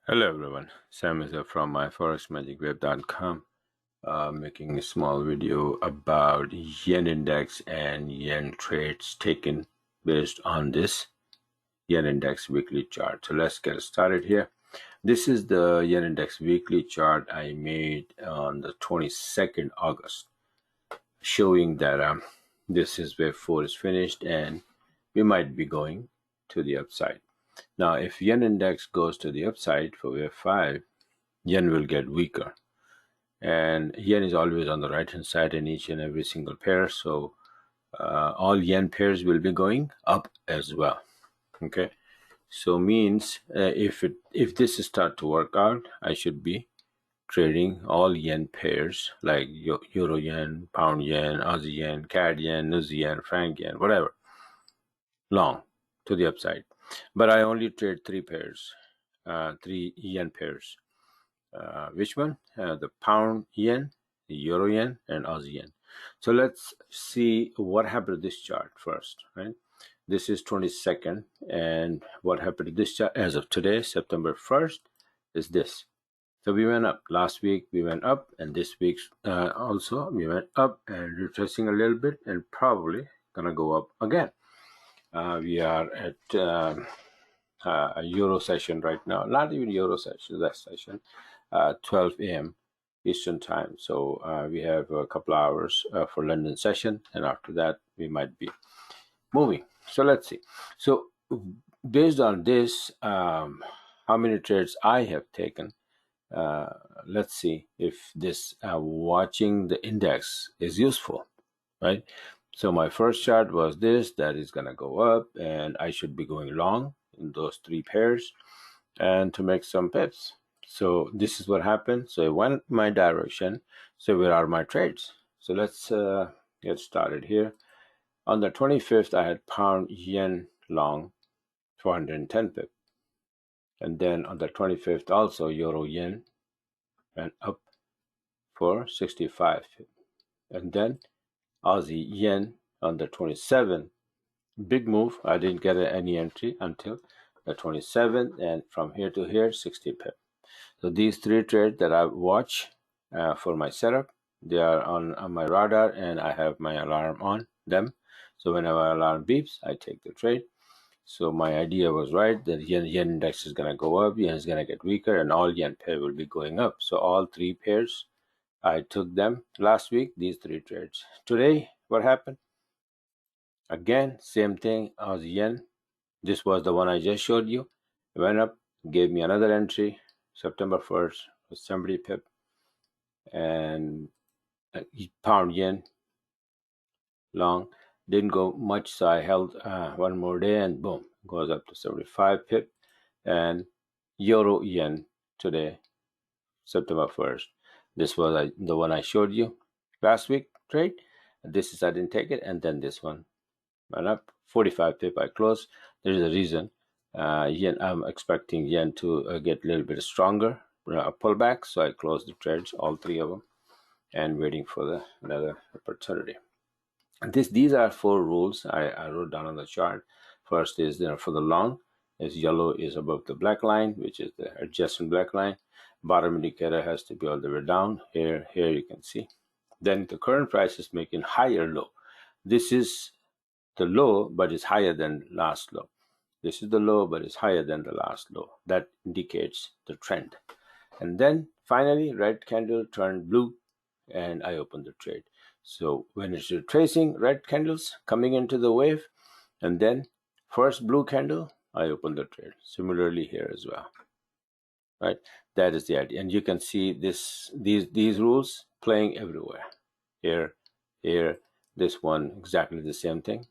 Hello everyone, Sam is here from myforexmagicweb.com, making a small video about yen index and yen trades taken based on this yen index weekly chart. So let's get started here. This is the yen index weekly chart I made on the 22nd August, showing that this is wave 4 is finished and we might be going to the upside. Now, if yen index goes to the upside for wave 5, yen will get weaker, and yen is always on the right hand side in each and every single pair, so all yen pairs will be going up as well. Okay, so means if this start to work out, I should be trading all yen pairs like euro yen, pound yen, Aussie yen, CAD yen, New Zealand yen, franc yen, whatever, long to the upside. But I only trade three pairs, three yen pairs. Which one? The pound yen, the euro yen, and Aussie yen. So let's see what happened to this chart first, right? This is 22nd, and what happened to this chart as of today, September 1st, is this. So we went up. Last week we went up, and this week also we went up and retracing a little bit, and probably gonna go up again. We are at a Euro session right now, not even Euro session, that session, 12 a.m. Eastern time. So we have a couple hours for London session, and after that we might be moving. So let's see. So based on this, how many trades I have taken, let's see if this watching the index is useful, right? So my first chart was this, that is going to go up, and I should be going long in those three pairs and to make some pips. So this is what happened. So it went my direction. So where are my trades? So let's get started here. On the 25th, I had pound yen long 410 pip. And then on the 25th, also euro yen went up for 65 pip. And then Aussie yen on the 27th, big move. I didn't get any entry until the 27th, and from here to here 60 pip. So these three trades that I watch for my setup, they are on my radar, and I have my alarm on them. So whenever alarm beeps, I take the trade. So my idea was right, that yen index is going to go up, yen is going to get weaker, and all yen pair will be going up. So all three pairs, I took them last week, these three trades. Today, what happened? Again, same thing, Aussie yen. This was the one I just showed you. It went up, gave me another entry, September 1st, was 70 pip. And pound yen long, didn't go much, so I held one more day, and boom, goes up to 75 pip. And euro yen today, September 1st. This was the one I showed you last week trade. This is, I didn't take it, and then this one went up 45 pip. I closed. There is a reason. Yen, I'm expecting yen to get a little bit stronger, a pullback, so I closed the trades, all three of them, and waiting for another opportunity. These are four rules I wrote down on the chart. First is, for the long, is yellow is above the black line, which is the adjacent black line. Bottom indicator has to be all the way down. Here you can see. Then the current price is making higher low. This is the low, but it's higher than last low. This is the low, but it's higher than the last low. That indicates the trend. And then finally, red candle turned blue, and I opened the trade. So when it's retracing, red candles coming into the wave, and then first blue candle, I opened the trade. Similarly here as well, right? That is the idea. And you can see these rules playing everywhere. Here, this one, exactly the same thing,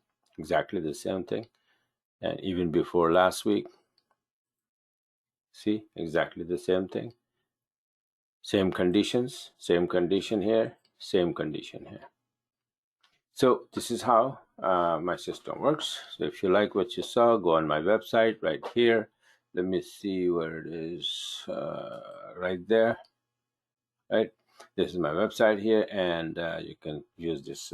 And even before last week, see, exactly the same thing. Same conditions, same condition here, same condition here. So this is how my system works. So if you like what you saw, go on my website right here. Let me see where it is, right there, right? This is my website here, and you can use this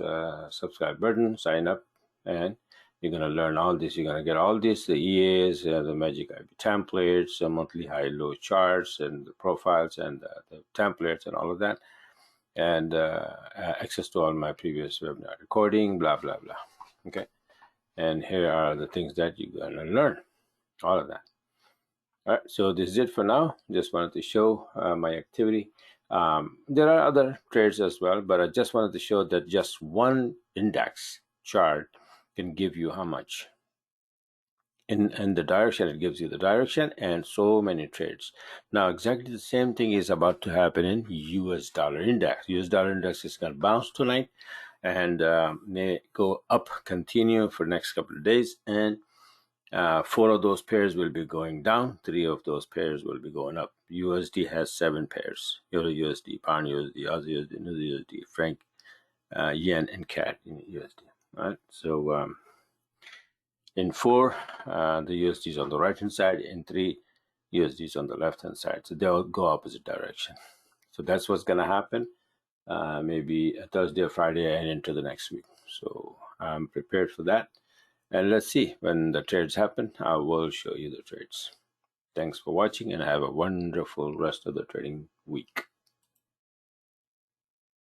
subscribe button, sign up, and You're going to learn all this. You're going to get all this, the EAs, the Magic IB templates, the monthly high-low charts, and the profiles, and the templates, and all of that, and access to all my previous webinar recording, blah, blah, blah. Okay. And here are the things that you're going to learn, all of that. All right, so this is it for now. Just wanted to show my activity. There are other trades as well, but I just wanted to show that just one index chart can give you how much. In the direction, it gives you the direction and so many trades. Now, exactly the same thing is about to happen in US dollar index. US dollar index is going to bounce tonight and may go up, continue for the next couple of days, and 4 of those pairs will be going down. 3 of those pairs will be going up. USD has 7 pairs: Euro USD, Pound USD, Aussie USD, New USD, Franc, Yen, and CAD in USD. All right. So in 4, the USD is on the right hand side. In 3, USD is on the left hand side. So they'll go opposite direction. So that's what's going to happen. Maybe a Thursday or Friday and into the next week. So I'm prepared for that. And let's see, when the trades happen, I will show you the trades. Thanks for watching, and have a wonderful rest of the trading week.